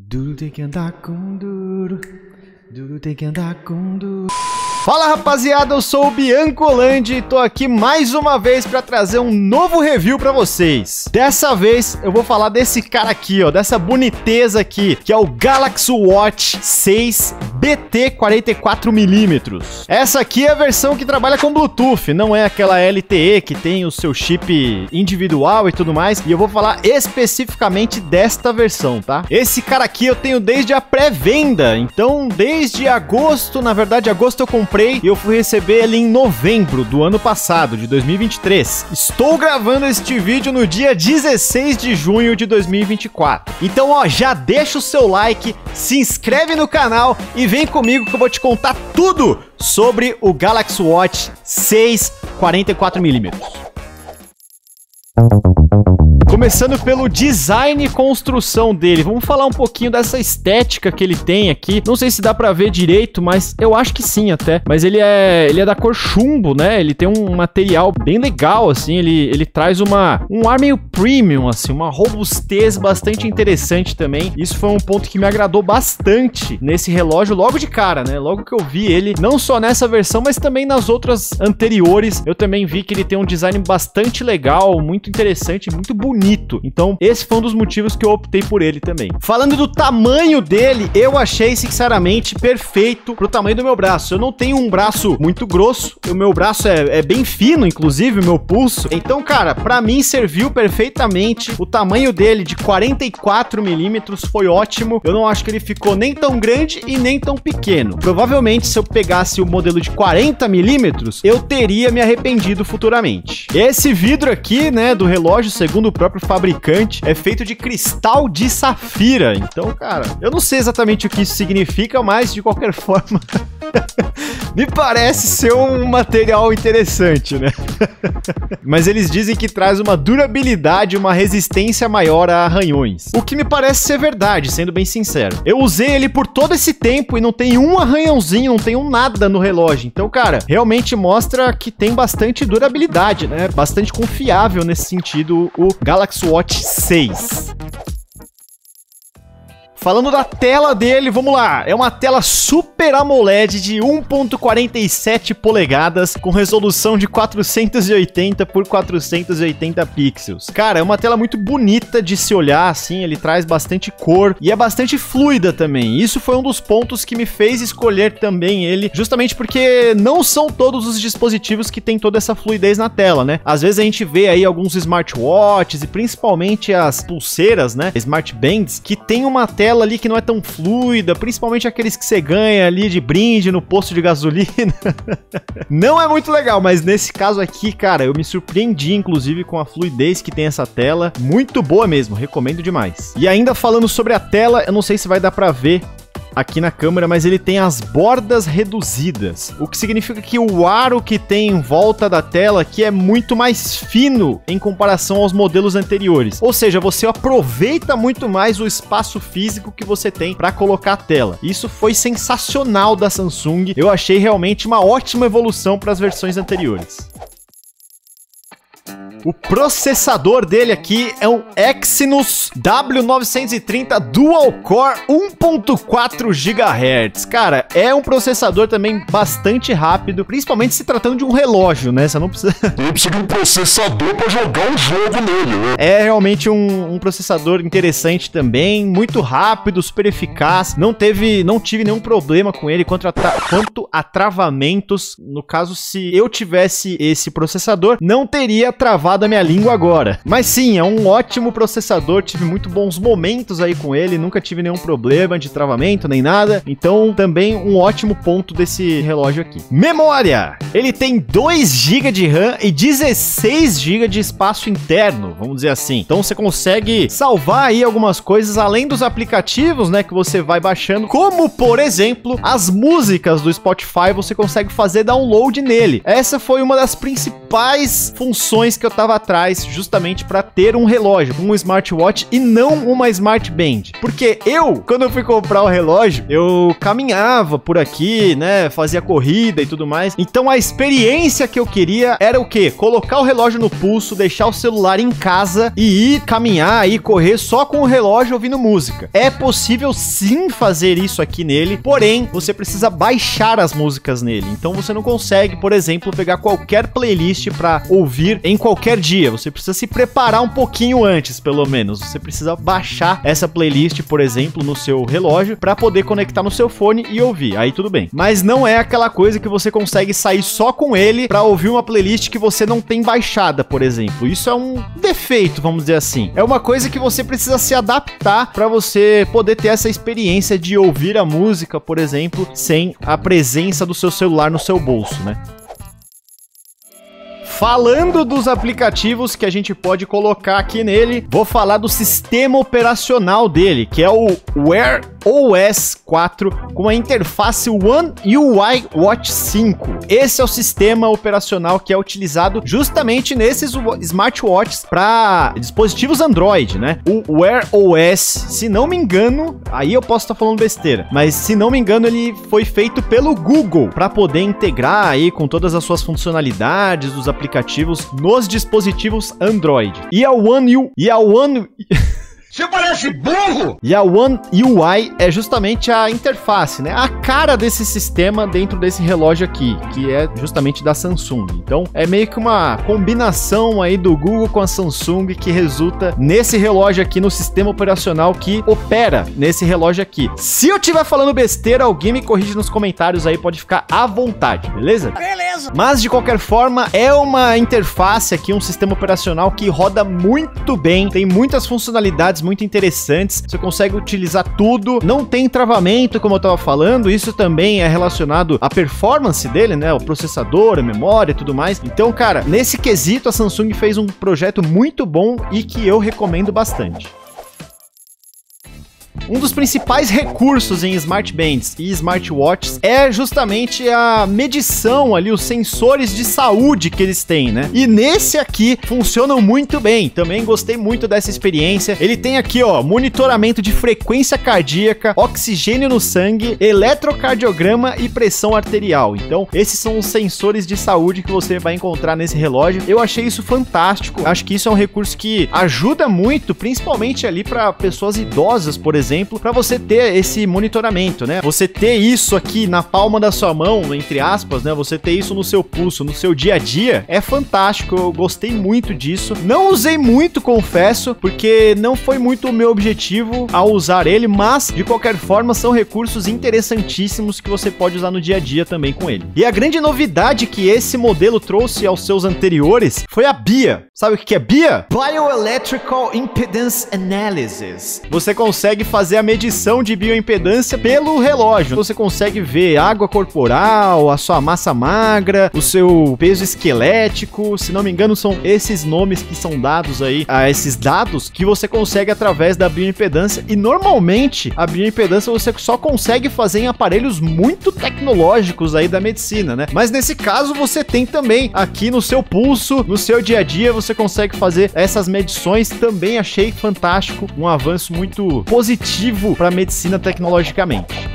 Duro tem que andar com duro, duro tem que andar com duro. Fala rapaziada, eu sou o Bianco Holandi e tô aqui mais uma vez pra trazer um novo review pra vocês. Dessa vez eu vou falar desse cara aqui, ó, dessa boniteza aqui, que é o Galaxy Watch 6 BT 44mm. Essa aqui é a versão que trabalha com Bluetooth, não é aquela LTE que tem o seu chip individual e tudo mais. E eu vou falar especificamente desta versão, tá? Esse cara aqui eu tenho desde a pré-venda, então desde agosto, na verdade agosto eu comprei e eu fui receber ele em novembro do ano passado, de 2023. Estou gravando este vídeo no dia 16 de junho de 2024. Então, ó, já deixa o seu like, se inscreve no canal e vem comigo que eu vou te contar tudo sobre o Galaxy Watch 6 44mm. Começando pelo design e construção dele, vamos falar um pouquinho dessa estética que ele tem aqui. Não sei se dá pra ver direito, mas eu acho que sim até. Mas ele é da cor chumbo, né? Ele tem um material bem legal, assim. Ele traz um ar meio premium, assim, uma robustez bastante interessante também. Isso foi um ponto que me agradou bastante nesse relógio logo de cara, né? Logo que eu vi ele, não só nessa versão, mas também nas outras anteriores, eu também vi que ele tem um design bastante legal, muito interessante, muito bonito. Então, esse foi um dos motivos que eu optei por ele também. Falando do tamanho dele, eu achei, sinceramente, perfeito pro tamanho do meu braço. Eu não tenho um braço muito grosso, o meu braço é bem fino, inclusive, o meu pulso. Então, cara, pra mim serviu perfeitamente. O tamanho dele de 44mm foi ótimo. Eu não acho que ele ficou nem tão grande e nem tão pequeno. Provavelmente, se eu pegasse o modelo de 40mm, eu teria me arrependido futuramente. Esse vidro aqui, né, do relógio, segundo o próprio fabricante, é feito de cristal de safira. Então, cara, eu não sei exatamente o que isso significa, mas de qualquer forma me parece ser um material interessante, né? Mas eles dizem que traz uma durabilidade, uma resistência maior a arranhões. O que me parece ser verdade, sendo bem sincero. Eu usei ele por todo esse tempo e não tem um arranhãozinho, não tem um nada no relógio. Então, cara, realmente mostra que tem bastante durabilidade, né? Bastante confiável nesse sentido o Galaxy Watch 6. Falando da tela dele, vamos lá. É uma tela Super AMOLED de 1.47 polegadas com resolução de 480 por 480 pixels. Cara, é uma tela muito bonita de se olhar, assim. Ele traz bastante cor e é bastante fluida também. Isso foi um dos pontos que me fez escolher também ele, justamente porque não são todos os dispositivos que tem toda essa fluidez na tela, né? Às vezes a gente vê aí alguns smartwatches e principalmente as pulseiras, né? Smart Bands, que tem uma tela ali que não é tão fluida, principalmente aqueles que você ganha ali de brinde no posto de gasolina. Não é muito legal, mas nesse caso aqui, cara, eu me surpreendi, inclusive, com a fluidez que tem essa tela. Muito boa mesmo, recomendo demais. E ainda falando sobre a tela, eu não sei se vai dar pra ver aqui na câmera, mas ele tem as bordas reduzidas, o que significa que o aro que tem em volta da tela aqui é muito mais fino em comparação aos modelos anteriores. Ou seja, você aproveita muito mais o espaço físico que você tem para colocar a tela. Isso foi sensacional da Samsung. Eu achei realmente uma ótima evolução para as versões anteriores. O processador dele aqui é um Exynos W930 Dual Core 1.4 GHz. Cara, é um processador também bastante rápido, principalmente se tratando de um relógio, né? Você não precisa... Eu preciso de um processador para jogar um jogo nele, né? É realmente um processador interessante também, muito rápido, super eficaz. Não tive nenhum problema com ele quanto a travamentos. No caso, se eu tivesse esse processador, não teria travado a minha língua agora. Mas sim, é um ótimo processador, tive muito bons momentos aí com ele, nunca tive nenhum problema de travamento, nem nada. Então, também um ótimo ponto desse relógio aqui. Memória! Ele tem 2 GB de RAM e 16 GB de espaço interno, vamos dizer assim. Então, você consegue salvar aí algumas coisas, além dos aplicativos, né, que você vai baixando, como, por exemplo, as músicas do Spotify, você consegue fazer download nele. Essa foi uma das principais funções que eu tava atrás justamente para ter um relógio, um smartwatch e não uma Smart Band. Porque quando eu fui comprar o relógio, eu caminhava por aqui, né, fazia corrida e tudo mais. Então a experiência que eu queria era o quê? Colocar o relógio no pulso, deixar o celular em casa e ir caminhar, ir correr só com o relógio ouvindo música. É possível sim fazer isso aqui nele, porém você precisa baixar as músicas nele. Então você não consegue, por exemplo, pegar qualquer playlist para ouvir em qualquer dia. Você precisa se preparar um pouquinho antes, pelo menos. Você precisa baixar essa playlist, por exemplo, no seu relógio para poder conectar no seu fone e ouvir. Aí tudo bem. Mas não é aquela coisa que você consegue sair só com ele para ouvir uma playlist que você não tem baixada, por exemplo. Isso é um defeito, vamos dizer assim. É uma coisa que você precisa se adaptar para você poder ter essa experiência de ouvir a música, por exemplo, sem a presença do seu celular no seu bolso, né? Falando dos aplicativos que a gente pode colocar aqui nele, vou falar do sistema operacional dele, que é o Wear OS 4 com a interface One UI Watch 5. Esse é o sistema operacional que é utilizado justamente nesses smartwatches para dispositivos Android, né? O Wear OS, se não me engano, aí eu posso estar falando besteira, mas se não me engano ele foi feito pelo Google para poder integrar aí com todas as suas funcionalidades dos aplicativos nos dispositivos Android. E a One Você parece burro! E a One UI é justamente a interface, né? A cara desse sistema dentro desse relógio aqui, que é justamente da Samsung. Então, é meio que uma combinação aí do Google com a Samsung que resulta nesse relógio aqui, no sistema operacional que opera nesse relógio aqui. Se eu estiver falando besteira, alguém me corrige nos comentários aí, pode ficar à vontade, beleza? Beleza! Mas, de qualquer forma, é uma interface aqui, um sistema operacional que roda muito bem, tem muitas funcionalidades muito interessantes, você consegue utilizar tudo, não tem travamento, como eu tava falando, isso também é relacionado à performance dele, né, o processador, a memória e tudo mais. Então, cara, nesse quesito a Samsung fez um projeto muito bom e que eu recomendo bastante. Um dos principais recursos em smartbands e smartwatches é justamente a medição ali, os sensores de saúde que eles têm, né? E nesse aqui funcionam muito bem. Também gostei muito dessa experiência. Ele tem aqui, ó, monitoramento de frequência cardíaca, oxigênio no sangue, eletrocardiograma e pressão arterial. Então, esses são os sensores de saúde que você vai encontrar nesse relógio. Eu achei isso fantástico. Acho que isso é um recurso que ajuda muito, principalmente ali para pessoas idosas, por exemplo, para você ter esse monitoramento, né? Você ter isso aqui na palma da sua mão, entre aspas, né? Você ter isso no seu pulso, no seu dia a dia, é fantástico. Eu gostei muito disso. Não usei muito, confesso, porque não foi muito o meu objetivo ao usar ele, mas, de qualquer forma, são recursos interessantíssimos que você pode usar no dia a dia também com ele. E a grande novidade que esse modelo trouxe aos seus anteriores foi a BIA. Sabe o que é BIA? Bioelectrical Impedance Analysis. Você consegue fazer a medição de bioimpedância pelo relógio. Você consegue ver água corporal, a sua massa magra, o seu peso esquelético. Se não me engano, são esses nomes que são dados aí, a esses dados que você consegue através da bioimpedância. E normalmente a bioimpedância você só consegue fazer em aparelhos muito tecnológicos aí da medicina, né? Mas nesse caso você tem também aqui no seu pulso, no seu dia a dia, você consegue fazer essas medições. Também achei fantástico, um avanço muito positivo para a medicina tecnologicamente.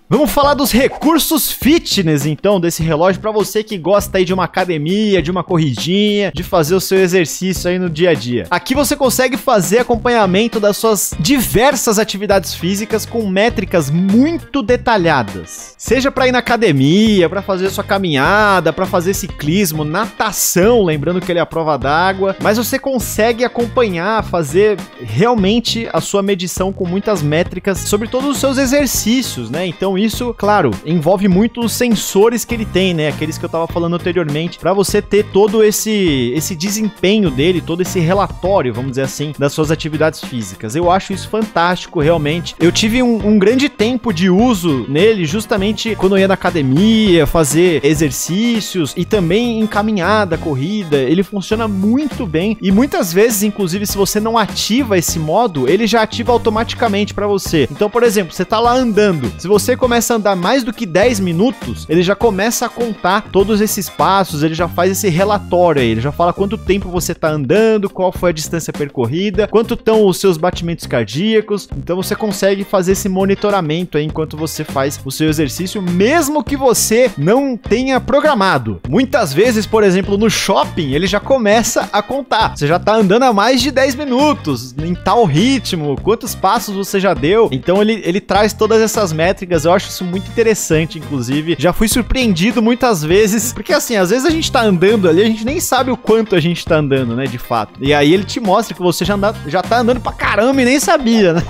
Vamos falar dos recursos fitness, então, desse relógio para você que gosta aí de uma academia, de uma corridinha, de fazer o seu exercício aí no dia a dia. Aqui você consegue fazer acompanhamento das suas diversas atividades físicas com métricas muito detalhadas. Seja para ir na academia, para fazer sua caminhada, para fazer ciclismo, natação, lembrando que ele é a prova d'água, mas você consegue acompanhar, fazer realmente a sua medição com muitas métricas sobre todos os seus exercícios, né? Então isso, claro, envolve muito os sensores que ele tem, né? Aqueles que eu tava falando anteriormente, para você ter todo esse desempenho dele, todo esse relatório, vamos dizer assim, das suas atividades físicas. Eu acho isso fantástico, realmente. Eu tive um grande tempo de uso nele, justamente quando eu ia na academia, fazer exercícios e também em caminhada, corrida. Ele funciona muito bem e muitas vezes, inclusive, se você não ativa esse modo, ele já ativa automaticamente para você. Então, por exemplo, você tá lá andando, se você começa começa a andar mais do que 10 minutos, ele já começa a contar todos esses passos, ele já faz esse relatório aí, ele já fala quanto tempo você tá andando, qual foi a distância percorrida, quanto estão os seus batimentos cardíacos. Então você consegue fazer esse monitoramento aí enquanto você faz o seu exercício, mesmo que você não tenha programado. Muitas vezes, por exemplo, no shopping, ele já começa a contar. Você já tá andando há mais de 10 minutos, em tal ritmo, quantos passos você já deu. Então ele traz todas essas métricas, eu acho isso muito interessante, inclusive. Já fui surpreendido muitas vezes, porque assim, às vezes a gente tá andando ali, a gente nem sabe o quanto a gente tá andando, né, de fato. E aí ele te mostra que você já tá andando pra caramba e nem sabia, né?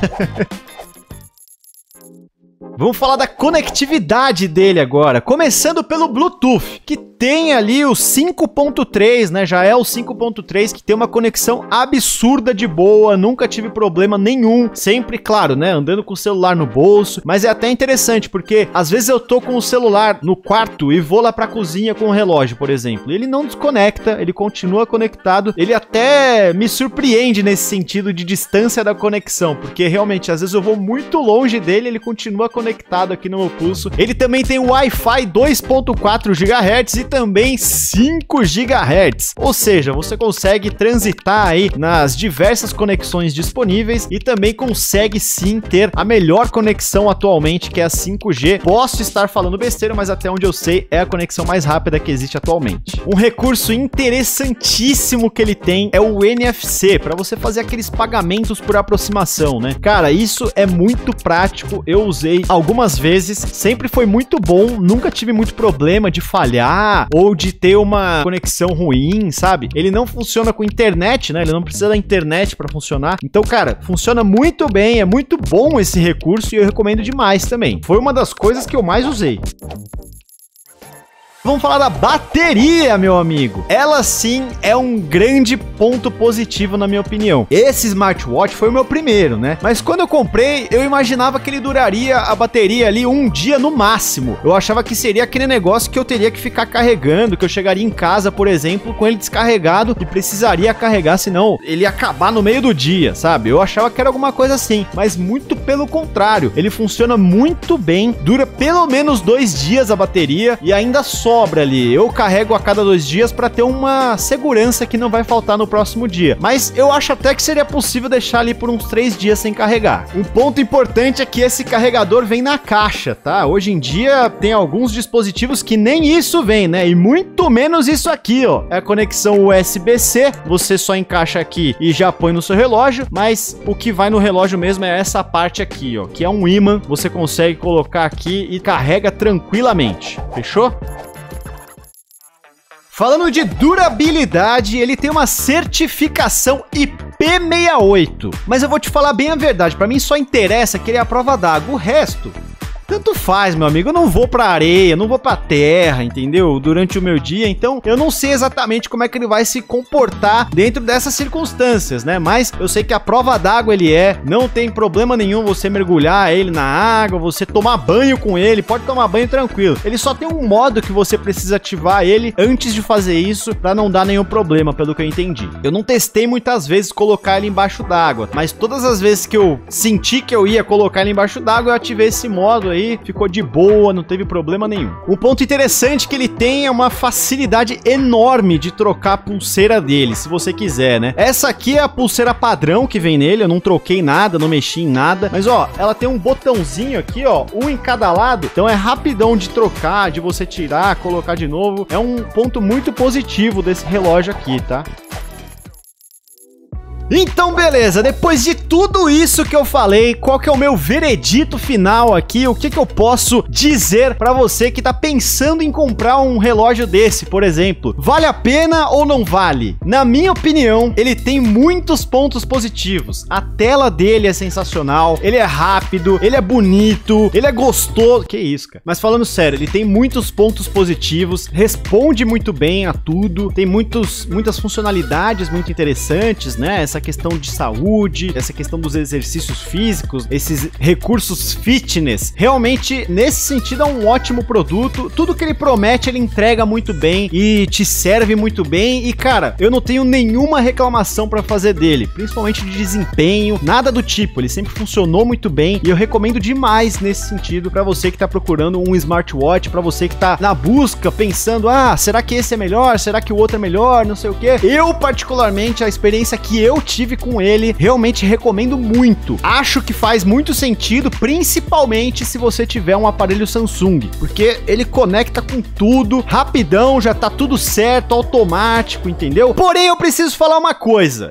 Vamos falar da conectividade dele agora, começando pelo Bluetooth, que tem ali o 5.3, né? Já é o 5.3, que tem uma conexão absurda de boa, nunca tive problema nenhum. Sempre, claro, né? Andando com o celular no bolso, mas é até interessante, porque às vezes eu tô com o celular no quarto e vou lá pra cozinha com o relógio, por exemplo. Ele não desconecta, ele continua conectado. Ele até me surpreende nesse sentido de distância da conexão, porque realmente, às vezes eu vou muito longe dele, ele continua conectado aqui no meu pulso. Ele também tem o Wi-Fi 2.4 GHz e também 5 GHz. Ou seja, você consegue transitar aí nas diversas conexões disponíveis e também consegue sim ter a melhor conexão atualmente, que é a 5G. Posso estar falando besteira, mas até onde eu sei é a conexão mais rápida que existe atualmente. Um recurso interessantíssimo que ele tem é o NFC, para você fazer aqueles pagamentos por aproximação, né? Cara, isso é muito prático. Eu usei algumas vezes, sempre foi muito bom, nunca tive muito problema de falhar ou de ter uma conexão ruim, sabe? Ele não funciona com internet, né? Ele não precisa da internet para funcionar. Então, cara, funciona muito bem, é muito bom esse recurso e eu recomendo demais também. Foi uma das coisas que eu mais usei. Vamos falar da bateria, meu amigo. Ela sim é um grande ponto positivo, na minha opinião. Esse smartwatch foi o meu primeiro, né? Mas quando eu comprei, eu imaginava que ele duraria a bateria ali um dia no máximo. Eu achava que seria aquele negócio que eu teria que ficar carregando, que eu chegaria em casa, por exemplo, com ele descarregado e precisaria carregar, senão ele ia acabar no meio do dia, sabe? Eu achava que era alguma coisa assim, mas muito pelo contrário. Ele funciona muito bem, dura pelo menos 2 dias a bateria e ainda sobra ali. Eu carrego a cada 2 dias para ter uma segurança que não vai faltar no próximo dia. Mas eu acho até que seria possível deixar ali por uns 3 dias sem carregar. Um ponto importante é que esse carregador vem na caixa, tá? Hoje em dia tem alguns dispositivos que nem isso vem, né? E muito menos isso aqui, ó. É a conexão USB-C, você só encaixa aqui e já põe no seu relógio, mas o que vai no relógio mesmo é essa parte aqui, ó, que é um ímã. Você consegue colocar aqui e carrega tranquilamente. Fechou? Falando de durabilidade, ele tem uma certificação IP68. Mas eu vou te falar bem a verdade, pra mim só interessa que ele é a prova d'água. O resto, tanto faz, meu amigo. Eu não vou pra areia, não vou pra terra, entendeu? Durante o meu dia, então eu não sei exatamente como é que ele vai se comportar dentro dessas circunstâncias, né? Mas eu sei que a prova d'água ele não tem problema nenhum você mergulhar ele na água, você tomar banho com ele, pode tomar banho tranquilo. Ele só tem um modo que você precisa ativar ele antes de fazer isso pra não dar nenhum problema, pelo que eu entendi. Eu não testei muitas vezes colocar ele embaixo d'água, mas todas as vezes que eu senti que eu ia colocar ele embaixo d'água, eu ativei esse modo aí, ficou de boa, não teve problema nenhum. Um ponto interessante que ele tem é uma facilidade enorme de trocar a pulseira dele, se você quiser, né? Essa aqui é a pulseira padrão que vem nele, eu não troquei nada, não mexi em nada, mas ó, ela tem um botãozinho aqui, ó, um em cada lado, então é rapidão de trocar, de você tirar, colocar de novo. É um ponto muito positivo desse relógio aqui, tá? Então, beleza, depois de tudo isso que eu falei, qual que é o meu veredito final aqui? O que que eu posso dizer pra você que tá pensando em comprar um relógio desse, por exemplo? Vale a pena ou não vale? Na minha opinião, ele tem muitos pontos positivos. A tela dele é sensacional, ele é rápido, ele é bonito, ele é gostoso. Que isso, cara? Mas falando sério, ele tem muitos pontos positivos, responde muito bem a tudo, tem muitas funcionalidades muito interessantes, né? Essa questão de saúde, essa questão dos exercícios físicos, esses recursos fitness. Realmente, nesse sentido, é um ótimo produto. Tudo que ele promete, ele entrega muito bem e te serve muito bem. E, cara, eu não tenho nenhuma reclamação pra fazer dele, principalmente de desempenho, nada do tipo. Ele sempre funcionou muito bem e eu recomendo demais nesse sentido pra você que tá procurando um smartwatch, pra você que tá na busca, pensando, será que esse é melhor? Será que o outro é melhor? Não sei o quê. Eu, particularmente, a experiência que eu tive com ele, realmente recomendo muito. Acho que faz muito sentido, principalmente se você tiver um aparelho Samsung, porque ele conecta com tudo, rapidão, já tá tudo certo, automático, entendeu? Porém, eu preciso falar uma coisa.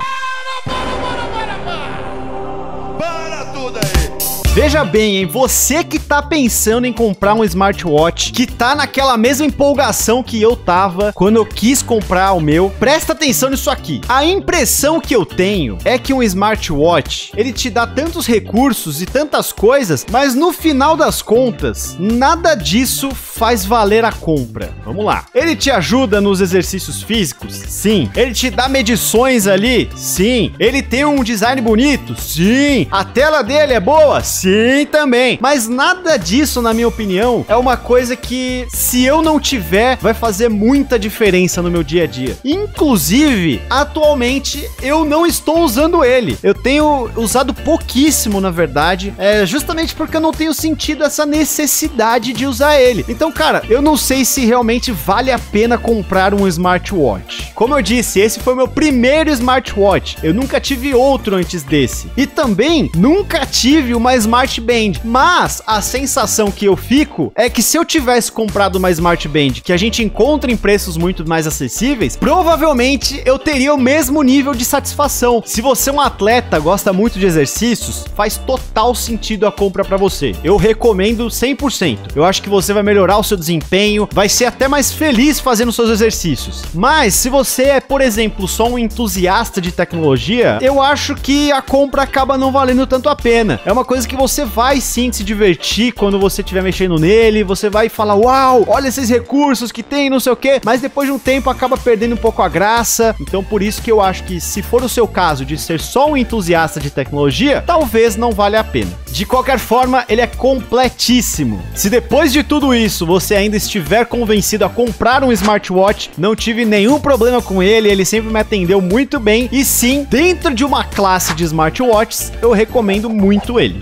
Para tudo aí! Veja bem, hein? Você que tá pensando em comprar um smartwatch, que tá naquela mesma empolgação que eu tava quando eu quis comprar o meu, presta atenção nisso aqui. A impressão que eu tenho é que um smartwatch, ele te dá tantos recursos e tantas coisas, mas no final das contas, nada disso faz valer a compra. Vamos lá. Ele te ajuda nos exercícios físicos? Sim. Ele te dá medições ali? Sim. Ele tem um design bonito? Sim. A tela dele é boa? Sim, também. Mas nada disso, na minha opinião, é uma coisa que, se eu não tiver, vai fazer muita diferença no meu dia a dia. Inclusive, atualmente, eu não estou usando ele. Eu tenho usado pouquíssimo, na verdade, justamente porque eu não tenho sentido essa necessidade de usar ele. Então, cara, eu não sei se realmente vale a pena comprar um smartwatch. Como eu disse, esse foi o meu primeiro smartwatch. Eu nunca tive outro antes desse. E também, nunca tive uma Smart Band, mas a sensação que eu fico é que se eu tivesse comprado uma Smart Band que a gente encontra em preços muito mais acessíveis, provavelmente eu teria o mesmo nível de satisfação. Se você é um atleta, gosta muito de exercícios, faz total sentido a compra para você. Eu recomendo 100%. Eu acho que você vai melhorar o seu desempenho, vai ser até mais feliz fazendo seus exercícios. Mas se você é, por exemplo, só um entusiasta de tecnologia, eu acho que a compra acaba não valendo tanto a pena. É uma coisa que você vai sim se divertir quando você estiver mexendo nele, você vai falar, uau, olha esses recursos que tem, não sei o quê, mas depois de um tempo acaba perdendo um pouco a graça. Então por isso que eu acho que, se for o seu caso de ser só um entusiasta de tecnologia, talvez não valha a pena. De qualquer forma, ele é completíssimo. Se depois de tudo isso você ainda estiver convencido a comprar um smartwatch, não tive nenhum problema com ele, ele sempre me atendeu muito bem e sim, dentro de uma classe de smartwatches, eu recomendo muito ele.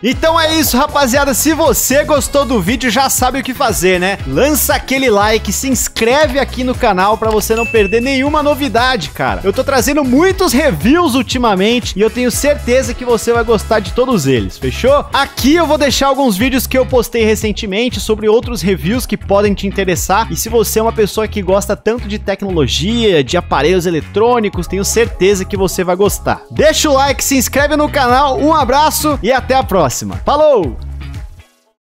Então é isso, rapaziada. Se você gostou do vídeo, já sabe o que fazer, né? Lança aquele like, se inscreve aqui no canal pra você não perder nenhuma novidade, cara. Eu tô trazendo muitos reviews ultimamente e eu tenho certeza que você vai gostar de todos eles, fechou? Aqui eu vou deixar alguns vídeos que eu postei recentemente sobre outros reviews que podem te interessar. E se você é uma pessoa que gosta tanto de tecnologia, de aparelhos eletrônicos, tenho certeza que você vai gostar. Deixa o like, se inscreve no canal, um abraço e até a próxima. Falou!